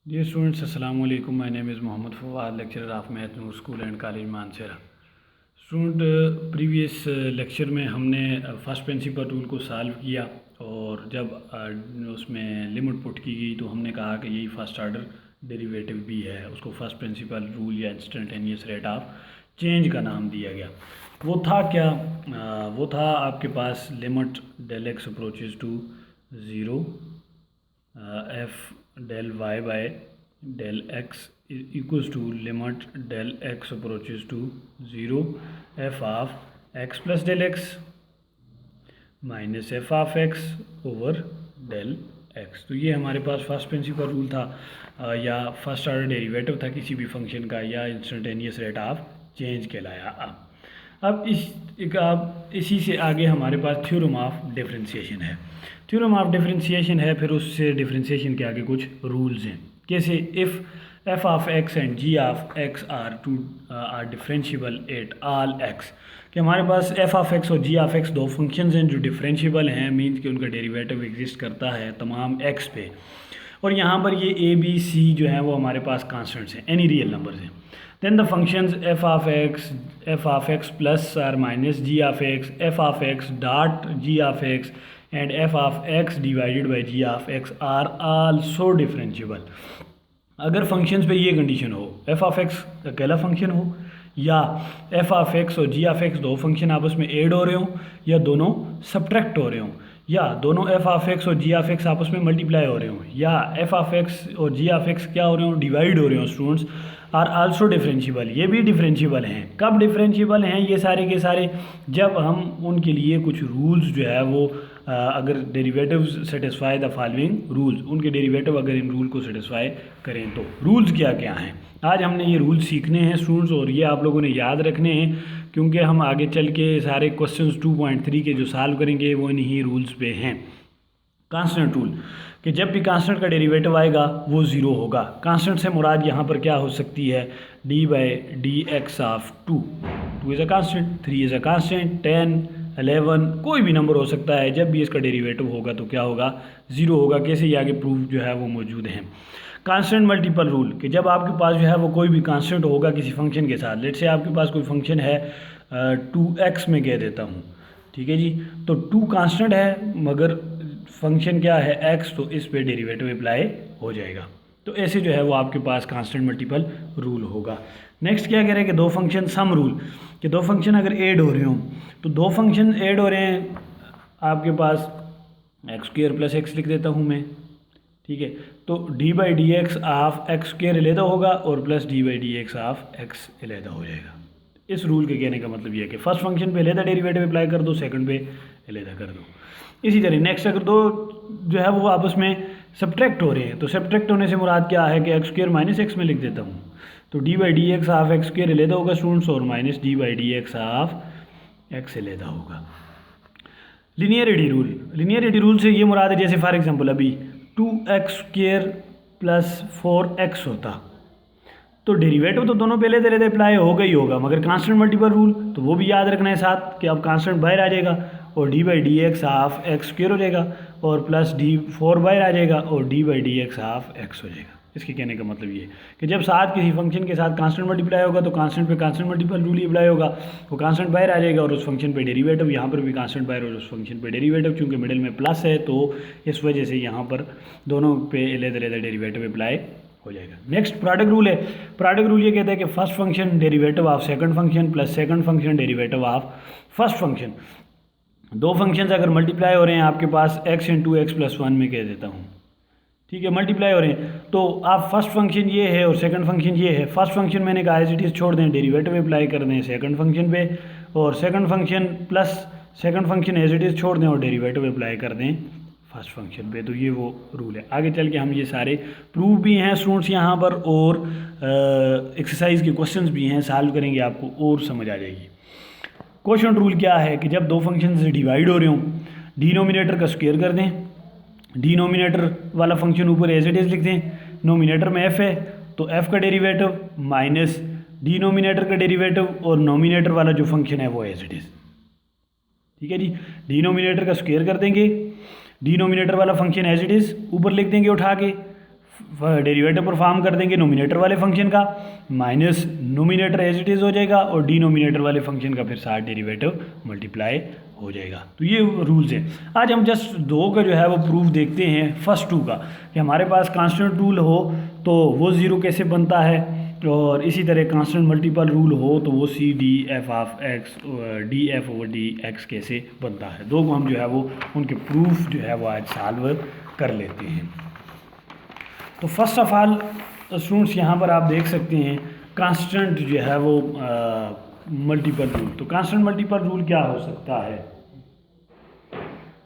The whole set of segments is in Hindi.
Dear students, Assalamu alaikum. My name is Mohammad Fawad, lecturer of Math Noor School and College Mansehra. Student previous lecture में हमने फर्स्ट प्रिंसिपल रूल को सॉल्व किया और जब उसमें लिमिट पुट की गई तो हमने कहा कि यही फर्स्ट ऑर्डर डेरिवेटिव भी है, उसको फर्स्ट प्रिंसिपल रूल या इंस्टेंटेनियस रेट ऑफ चेंज का नाम दिया गया। वो था क्या? वो था आपके पास limit del x approaches to zero f del y by del x equals to limit del x approaches to 0 f of x plus del x minus f of x over del x। तो ये हमारे पास फर्स्ट प्रिंसिपल रूल था या फर्स्ट ऑर्डर डेरिवेटिव था किसी भी फंक्शन का या इंस्टेंटेनियस रेट ऑफ चेंज कहलाया। अब इसी से आगे हमारे पास थ्योरम ऑफ डिफरेंशिएशन है। थ्योरम ऑफ डिफरेंशिएशन है, फिर उससे डिफरेंशिएशन के आगे कुछ रूल्स हैं। कैसे? If F of X and G of X are differentiable at all X, कि हमारे पास एफ ऑफ एक्स और जी ऑफ एक्स दो फंक्शंस हैं जो डिफरेंशिएबल हैं, मीन्स कि उनका डेरिवेटिव एग्जिस्ट करता है तमाम एक्स पे, और यहाँ पर ये ए बी सी जो है वो हमारे पास कांस्टेंट्स हैं, एनी रियल नंबर्स हैं। Then the functions f of x plus or minus g of x dot g of x and f of x divided by g of x are also differentiable। अगर फंक्शंस पे ये कंडीशन हो, f of x अकेला फंक्शन हो या f of x और g of x दो फंक्शन आपस में ऐड हो रहे हों या दोनों सब्ट्रैक्ट हो रहे हों या दोनों f of x और g of x आपस में मल्टीप्लाई हो रहे हों या f of x और g of x क्या हो रहे हों, डिवाइड हो रहे हों, स्टूडेंट्स आर आल्सो डिफरेंशिएबल। ये भी डिफरेंशिएबल हैं। कब डिफरेंशिएबल हैं ये सारे के सारे? जब हम उनके लिए कुछ रूल्स जो है वो अगर derivative satisfy the following rules, उनके डेरिवेटिव अगर इन रूल को सेटिस्फाई करें तो रूल्स क्या क्या हैं आज हमने ये रूल्स सीखने हैं स्टूडेंट्स, और ये आप लोगों ने याद रखने हैं क्योंकि हम आगे चल के सारे क्वेश्चंस 2.3 के जो सॉल्व करेंगे वो इन्हीं रूल्स पे हैं। कांस्टेंट रूल कि जब भी कांस्टेंट का डेरिवेटिव आएगा वो ज़ीरो होगा। कांस्टेंट से मुराद यहाँ पर क्या हो सकती है? D by D x of two is a constant, 3 is a constant, 10, 11 कोई भी नंबर हो सकता है। जब भी इसका डेरिवेटिव होगा तो क्या होगा? ज़ीरो होगा। कैसे? ये आगे प्रूफ जो है वो मौजूद हैं। कांस्टेंट मल्टीपल रूल कि जब आपके पास जो है वो कोई भी कांस्टेंट होगा किसी फंक्शन के साथ, लेट से आपके पास कोई फंक्शन है 2x में कह देता हूँ, ठीक है जी, तो 2 कांस्टेंट है मगर फंक्शन क्या है x, तो इस पे डेरिवेटिव अप्लाई हो जाएगा। तो ऐसे जो है वो आपके पास कांस्टेंट मल्टीपल रूल होगा। नेक्स्ट क्या कह रहे हैं कि दो फंक्शन सम रूल, कि दो फंक्शन अगर ऐड हो रहे हों तो दो फंक्शन ऐड हो रहे हैं आपके पास एक्स स्क्वायर प्लस एक्स लिख देता हूँ मैं, ठीक है, तो D by D x of x square अलहदा होगा और plus D by D x of x अलहदा हो जाएगा। इस रूल के कहने का मतलब ये है कि फर्स्ट फंक्शन पे अलहदा डेरिवेटिव अप्लाई कर दो, सेकंड पे अलहदा कर दो। इसी तरह नेक्स्ट अगर दो जो है वो आपस में सब्ट्रैक्ट हो रहे हैं तो सब्ट्रैक्ट होने से मुराद क्या है कि एक्स स्क्वायर माइनस एक्स में लिख देता हूँ, तो D by D x of x square अलहदा होगा स्टूडेंट्स और minus D by D x of x अलहदा होगा। लिनियरिटी रूल, लिनियरिटी रूल से ये मुराद है जैसे फॉर एग्जांपल अभी 2x स्क्वायर प्लस 4x होता तो डेरिवेटिव तो दोनों पहले तरह अप्लाई होगा ही होगा, मगर कांस्टेंट मल्टीपल रूल तो वो भी याद रखना है साथ कि अब कांस्टेंट बाहर आ जाएगा और D by D x of x square हो जाएगा और प्लस डी 4 बाहर आ जाएगा और D by D x of x हो जाएगा। इसके कहने का मतलब ये है कि जब साथ किसी फंक्शन के साथ कांस्टेंट मल्टीप्लाई होगा तो कांस्टेंट पे कांस्टेंट मल्टीपल रूल ही अप्लाई होगा, वो कांस्टेंट बाहर आ जाएगा और उस फंक्शन पे डेरिवेटिव, यहाँ पर भी कांस्टेंट बाहर और उस फंक्शन पे डेरिवेटिव, चूँकि मिडिल में प्लस है तो इस वजह से यहाँ पर दोनों पे अलग-अलग डेरिवेटिव अप्लाई हो जाएगा। नेक्स्ट प्रोडक्ट रूल है। प्रोडक्ट रूल ये कहता है कि first function derivative of second function plus second function derivative of first function. दो फंक्शंस अगर मल्टीप्लाई हो रहे हैं आपके पास x इंटू एक्स प्लस 1 में कह देता हूँ, ठीक है, मल्टीप्लाई हो रहे हैं तो आप फर्स्ट फंक्शन ये है और सेकंड फंक्शन ये है। फर्स्ट फंक्शन मैंने कहा एज इट इज़ छोड़ दें, डेरिवेटिव अप्लाई कर दें सेकंड फंक्शन पे, और second function plus second function as it is छोड़ दें और डेरिवेटिव अप्लाई कर दें फर्स्ट फंक्शन पे। तो ये वो रूल है। आगे चल के हम ये सारे प्रूफ भी हैं स्टूडेंट्स यहाँ पर और एक्सरसाइज के क्वेश्चंस भी हैं, सॉल्व करेंगे आपको और समझ आ जाएगी। क्वेश्चन रूल क्या है कि जब दो फंक्शन से डिवाइड हो रहे हों, डिनोमिनेटर का स्क्वायर कर दें, डिनोमिनेटर वाला फंक्शन ऊपर एज इट इज़ लिख दें, नोमिनेटर में f है तो f का डेरिवेटिव माइनस डिनोमिनेटर का डेरिवेटिव और नोमिनेटर वाला जो फंक्शन है वो एज इट इज़, ठीक है जी। डिनोमिनेटर का स्क्वायर कर देंगे, डिनोमिनेटर वाला फंक्शन एज इट इज़ ऊपर लिख देंगे उठा के, डेरिवेटिव परफॉर्म कर देंगे नोमिनेटर वाले फंक्शन का, minus numerator as it is हो जाएगा और डिनोमिनेटर वाले फंक्शन का फिर साथ डेरिवेटिव मल्टीप्लाई हो जाएगा। तो ये रूल्स हैं। आज हम जस्ट दो का जो है वो प्रूफ देखते हैं। फर्स्ट टू का कि हमारे पास कांस्टेंट रूल हो तो वो ज़ीरो कैसे बनता है, और इसी तरह कांस्टेंट मल्टीपल रूल हो तो वो C D F of X D F over D X कैसे बनता है। दो को हम जो है वो उनके प्रूफ जो है वो आज सॉल्व कर लेते हैं। तो फर्स्ट ऑफ ऑल स्टूडेंट्स यहाँ पर आप देख सकते हैं कांस्टेंट जो है वो मल्टीपल रूल। तो कांस्टेंट मल्टीपल रूल क्या हो सकता है?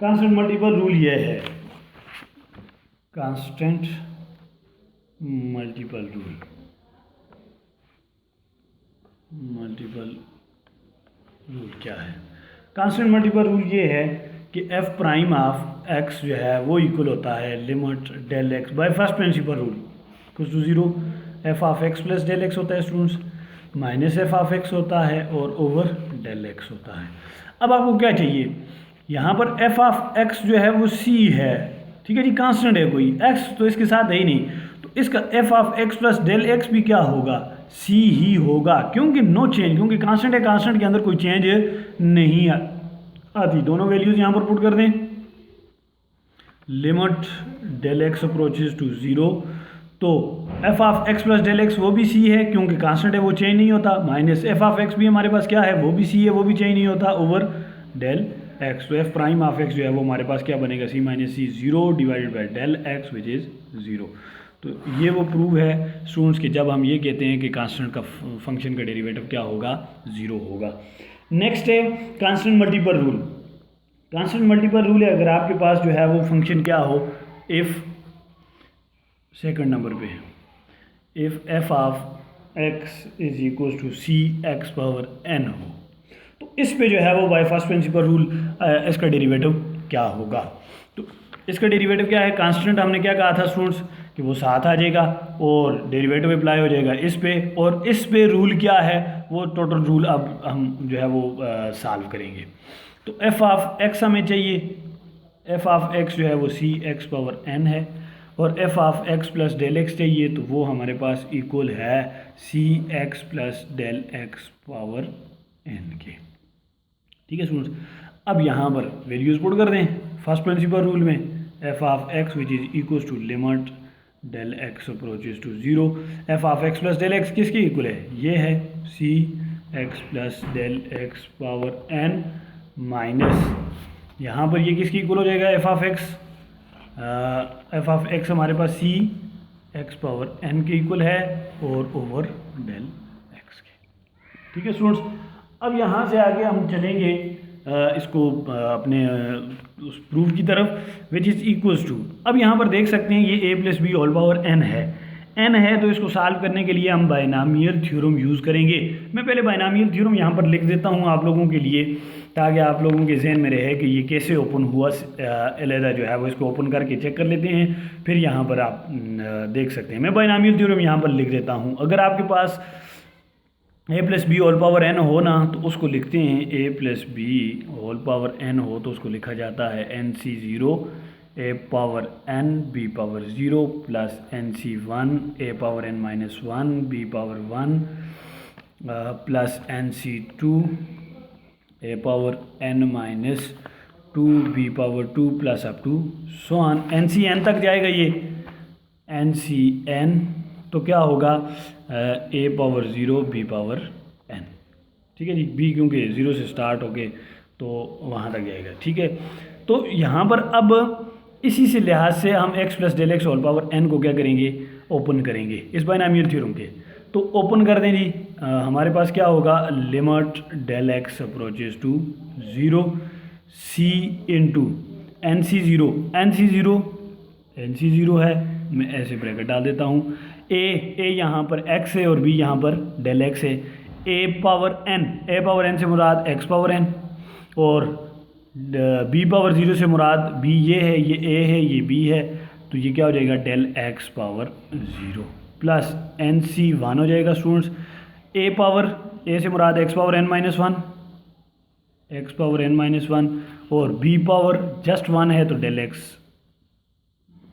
कांस्टेंट मल्टीपल रूल ये है, constant multiple rule, multiple rule क्या है? कांस्टेंट मल्टीपल रूल ये है कि एफ प्राइम ऑफ एक्स जो है वो इक्वल होता है limit del X by first principle rule equal to zero. F of x plus del X होता है students, minus F of X होता है और ओवर डेल एक्स होता है। अब आपको क्या चाहिए? यहाँ पर एफ ऑफ एक्स जो है वो सी है, ठीक है जी, कांस्टेंट है कोई, एक्स तो इसके साथ है ही नहीं, तो इसका F of x plus del X भी क्या होगा? सी ही होगा, क्योंकि नो चेंज, क्योंकि कांस्टेंट है, कांस्टेंट के अंदर कोई चेंज नहीं आती। दोनों वैल्यूज यहाँ पर पुट कर दें, limit del x approaches to zero, तो f of x plus del x वो भी सी है क्योंकि कांस्टेंट है वो चेंज नहीं होता, माइनस एफ ऑफ एक्स भी हमारे पास क्या है, वो भी सी है, वो भी चेंज नहीं होता, ओवर डेल एक्स। तो एफ प्राइम ऑफ एक्स जो है वो हमारे पास क्या बनेगा? C minus c zero divided by del x which is zero. तो ये वो प्रूव है स्टूडेंट्स कि जब हम ये कहते हैं कि कांस्टेंट का फंक्शन का डेरिवेटिव क्या होगा? ज़ीरो होगा। नेक्स्ट है constant multiple rule. Constant multiple rule है अगर आपके पास जो है वो फंक्शन क्या हो, इफ़ सेकंड नंबर पे if F of X is equal to C x power N हो, तो इस पे जो है वो बाय फर्स्ट प्रिंसिपल रूल इसका डेरिवेटिव क्या होगा? तो इसका डेरिवेटिव क्या है? कांस्टेंट हमने क्या कहा था स्टूडेंट्स कि वो साथ आ जाएगा और डेरिवेटिव अप्लाई हो जाएगा इस पे, और इस पे रूल क्या है वो टोटल रूल अब हम जो है वो सॉल्व करेंगे। तो एफ ऑफ एक्स हमें चाहिए, एफ ऑफ एक्स जो है वो सी एक्स पावर एन है, और f of x plus del x चाहिए तो वो हमारे पास इक्वल है c x plus del x power n के। ठीक है स्टूडेंट्स, अब यहाँ पर वैल्यूज पुट कर दें फर्स्ट प्रिंसिपल रूल में, f of x which is equal to limit del x approaches to zero. F of x plus del x किसकी इक्वल है? ये है c x plus del x power n minus यहाँ पर ये किसकी इक्वल हो जाएगा? F of x, f of x हमारे पास सी एक्स पावर एन के इक्वल है और ओवर डेल एक्स के। ठीक है स्टूडेंट्स, अब यहाँ से आगे हम चलेंगे इसको अपने उस प्रूफ की तरफ विच इज़ इक्वल्स टू। अब यहाँ पर देख सकते हैं ये a plus B whole power n है, n है तो इसको सॉल्व करने के लिए हम बायनॉमियल थ्योरम यूज़ करेंगे। मैं पहले बायनॉमियल थ्योरम यहाँ पर लिख देता हूँ आप लोगों के लिए ताकि आप लोगों के जहन में रहे कि ये कैसे ओपन हुआ। अलहदा जो है वो इसको ओपन करके चेक कर लेते हैं, फिर यहाँ पर आप देख सकते हैं। मैं बायनॉमियल थ्योरम यहाँ पर लिख देता हूँ। अगर आपके पास a plus B whole power N हो ना तो उसको लिखते हैं a plus B whole power N हो तो उसको लिखा जाता है n C zero a power n b power zero plus N C one a power n minus one b power one plus N c two a power n minus two b power two plus up to so on. N c N तक जाएगा ये एन सी एन, तो क्या होगा a power zero b power n. ठीक है जी, बी क्योंकि ज़ीरो से स्टार्ट होके तो वहाँ तक जाएगा। ठीक है, तो यहाँ पर अब इसी से लिहाज से हम X plus del X whole power N को क्या करेंगे? ओपन करेंगे इस बायनॉमियल थ्योरम के। तो ओपन कर दें जी, हमारे पास क्या होगा? Limit del x approaches to zero C into N C zero, N C zero N C zero है, मैं ऐसे ब्रैकेट डाल देता हूँ। ए यहाँ पर x है और b यहाँ पर डेल x है। ए पावर n से मुराद x पावर n और b पावर ज़ीरो से मुराद b ये है, ये a है, ये b है, तो ये क्या हो जाएगा? Del x power zero plus N C one हो जाएगा स्टूडेंट्स। a से मुराद x power n minus one, x power n minus one, और b पावर जस्ट वन है तो डेल x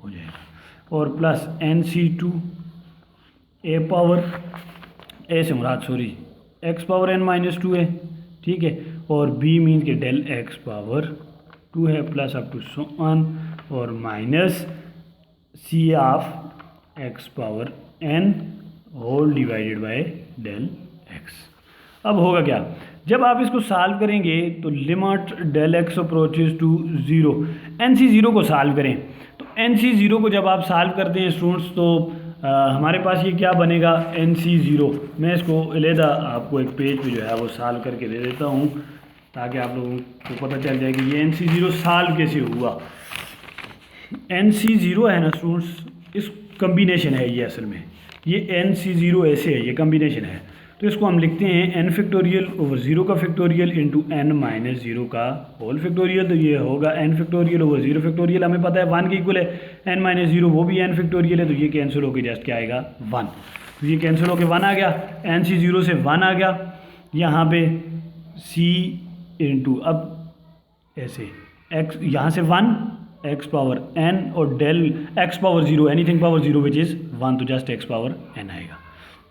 हो जाएगा। और plus NC2 A power a से मुराद sorry x power n minus 2 है, ठीक है, और बी मीन के डेल एक्स पावर 2 है plus up to so on और minus c of x power n whole divided by del x. अब होगा क्या, जब आप इसको सॉल्व करेंगे तो limit del x approaches to 0, NC0 को सॉल्व करें। तो NC0 को जब आप सॉल्व करते हैं स्टूडेंट्स तो हमारे पास ये क्या बनेगा NC0। मैं इसको अलहदा आपको एक पेज पे जो है वो सॉल्व करके दे देता हूँ ताकि आप लोगों को पता चल जाए कि ये NC0 सॉल्व कैसे हुआ। NC0 है ना स्टूडेंट्स, इस कम्बिनेशन है ये, असल में ये NC0 ऐसे है, ये कम्बिनेशन है। तो इसको हम लिखते हैं n फैक्टोरियल ओवर 0 का फैक्टोरियल इंटू n माइनस 0 का होल फैक्टोरियल। तो ये होगा n फैक्टोरियल ओवर 0 फैक्टोरियल, हमें पता है 1 के इक्वल है, n माइनस 0 वो भी n फैक्टोरियल है, तो ये कैंसिल होकर जस्ट क्या आएगा 1। तो ये कैंसिल होकर 1 आ गया, NC0 से 1 आ गया, यहाँ पे c इंटू अब ऐसे x यहाँ से 1 x पावर n और del x power 0 anything power 0 which is 1, तो जस्ट x पावर n आएगा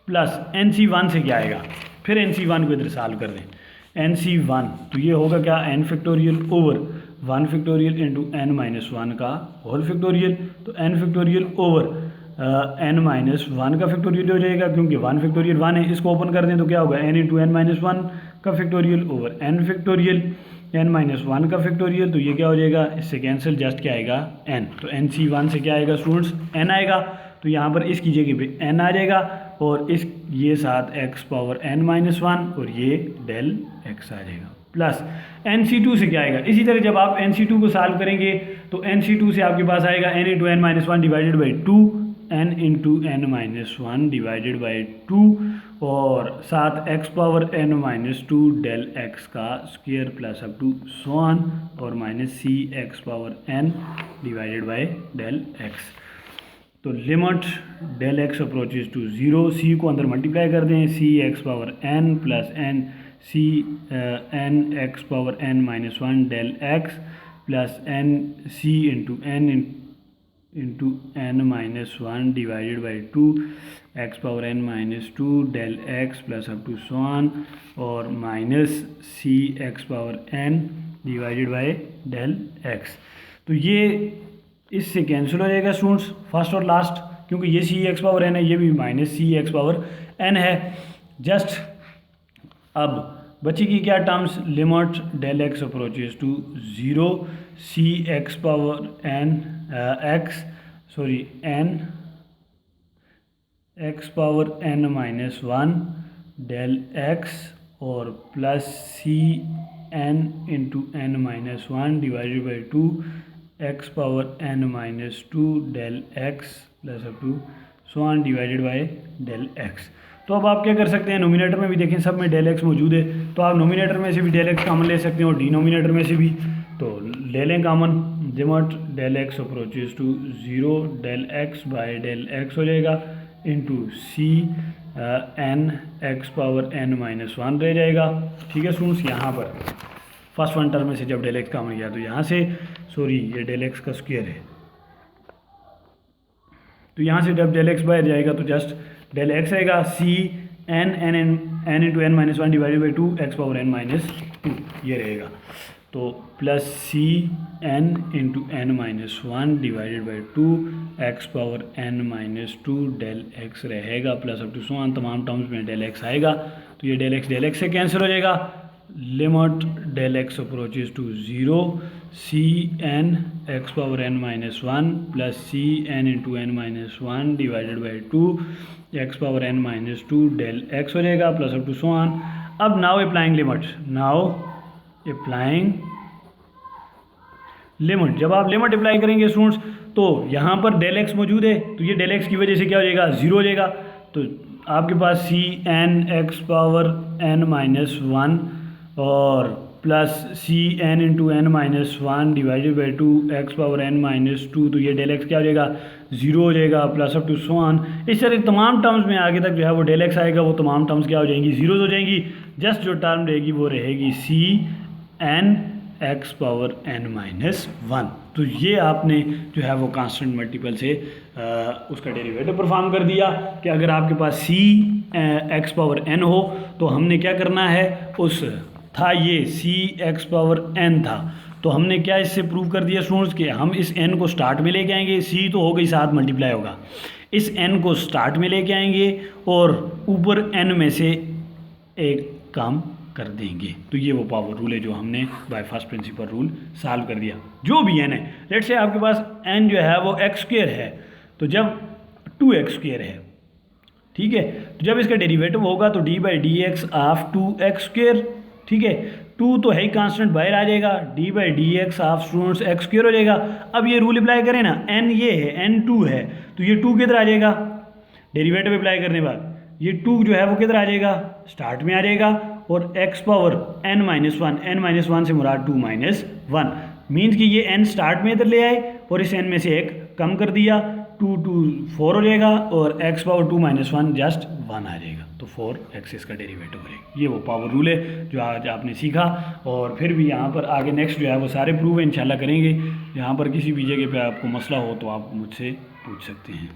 प्लस NC1 से क्या आएगा, फिर NC1 को इधर सॉल्व कर दें। NC1 तो ये होगा क्या n factorial over 1 factorial into n minus 1 का होल फैक्टोरियल। तो n factorial over n minus 1 का फैक्टोरियल हो जाएगा, क्योंकि 1 फैक्टोरियल 1 है, इसको ओपन कर दें तो क्या होगा n इंटू n माइनस 1 का factorial over n factorial n minus 1 का फैक्टोरियल। तो ये क्या हो जाएगा, इससे कैंसिल जस्ट क्या आएगा n। तो NC1 से क्या आएगा स्टूडेंट्स n आएगा, तो यहाँ पर इसकी जगह पे n आ जाएगा और इस ये साथ x पावर n माइनस 1 और ये डेल x आ जाएगा प्लस NC2 से क्या आएगा। इसी तरह जब आप NC2 को सॉल्व करेंगे तो NC2 से आपके पास आएगा n into n minus 1 divided by 2, n into n minus 1 divided by 2 और साथ x power n minus 2 del x का square plus up to so on और minus c x power n divided by del x। तो limit del x approaches to 0, c को अंदर मल्टीप्लाई कर दें, c x power n plus n c n x power n minus 1 del x plus n c into n minus 1 divided by 2 x power n minus 2 del x plus up to so on और minus c x power n divided by del x। तो ये इससे कैंसिल हो जाएगा स्टूडेंट्स फर्स्ट और लास्ट, क्योंकि ये सी एक्स पावर n है, ये भी minus C x power n है। जस्ट अब बचेगी क्या terms, limit del x approaches to 0 C x power n x power n minus 1 del x और plus C n into n minus 1 divided by 2 x power n minus 2 del x plus up to so on divided by del x। तो अब आप क्या कर सकते हैं, नोमिनेटर में भी देखें सब में डेल x मौजूद है, तो आप नोमिनेटर में से भी डेल x कॉमन ले सकते हैं और डिनोमिनेटर में से भी, तो ले लें common. Limit del x approaches to 0 del x by del x हो जाएगा into C n x power n minus 1 रह जाएगा। ठीक है स्टूडेंट्स, यहाँ पर फर्स्ट वन टर्म में से जब डेल एक्स कॉमन किया तो यहाँ से सॉरी ये डेल एक्स का स्क्वायर है, तो यहाँ से जब डेल एक्स बाहर जाएगा तो जस्ट डेल एक्स आएगा C n into n minus 1 divided by 2 x power n minus 2 ये रहेगा। तो plus C n into n minus 1 divided by 2 x power n minus 2 del X रहेगा plus up to so on, तमाम टर्म्स में डेल एक्स आएगा, तो ये डेल एक्स से कैंसिल हो जाएगा। Limit del x approaches to 0 C n x power n minus 1 plus C n into n minus 1 divided by 2 x power n minus 2 del X हो जाएगा plus up to so on. अब नाउ अप्लाइंग लिमिट, लिमिट जब आप लिमिट अप्लाई करेंगे स्टूडेंट्स तो यहाँ पर डेल एक्स मौजूद है, तो ये डेल एक्स की वजह से क्या हो जाएगा 0 हो जाएगा। तो आपके पास C n x power n minus 1 और plus C n into n minus 1 divided by 2 x power n minus 2, तो ये डेल एक्स क्या हो जाएगा 0 हो जाएगा plus up to so on. इस तरह तमाम टर्म्स में आगे तक जो है वो डेल एक्स आएगा, वो तमाम टर्म्स क्या हो जाएंगी 0 हो जाएंगी। जस्ट जो टर्म रहेगी वो रहेगी सी n x power n minus 1। तो ये आपने जो है वो कांस्टेंट मल्टीपल से उसका डेरिवेटिव परफॉर्म कर दिया कि अगर आपके पास सी एक्स पावर एन हो तो हमने क्या करना है, उस था ये सी एक्स पावर एन था, तो हमने क्या इससे प्रूव कर दिया स्टूडेंट्स कि हम इस n को स्टार्ट में लेके आएंगे, c तो हो गई 7 मल्टीप्लाई होगा, इस n को स्टार्ट में लेके आएंगे और ऊपर n में से एक काम कर देंगे। तो ये वो पावर रूल है जो हमने bye first principle rule solve कर दिया। जो भी n है, लेट्स से आपके पास n जो है वो x स्क्वायर है, तो जब 2x स्क्वायर है, ठीक है, तो जब इसका डेरिवेटिव होगा तो d by D x of 2x square, ठीक है, 2 तो है ही कांस्टेंट बाहर आ जाएगा, d by D x of students x square हो जाएगा। अब ये रूल अप्लाई करें ना, n ये है, n 2 है, तो ये 2 किधर आ जाएगा, डेरिवेटिव अप्लाई करने के बाद ये 2 जो है वो किधर आ जाएगा, स्टार्ट में आ जाएगा, और x power n minus one से मुराद 2 माइनस वन, मीन्स कि ये n स्टार्ट में इधर ले आए और इस n में से एक कम कर दिया, 2 2 4 हो जाएगा और x power 2 minus one just 1 आ जाएगा, तो 4x इसका डेरिवेटिव बनेगा। ये वो पावर रूल है जो आज आपने सीखा, और फिर भी यहाँ पर आगे नेक्स्ट जो है वो सारे प्रूव इंशाल्लाह करेंगे। यहाँ पर किसी भी जगह पे आपको मसला हो तो आप मुझसे पूछ सकते हैं।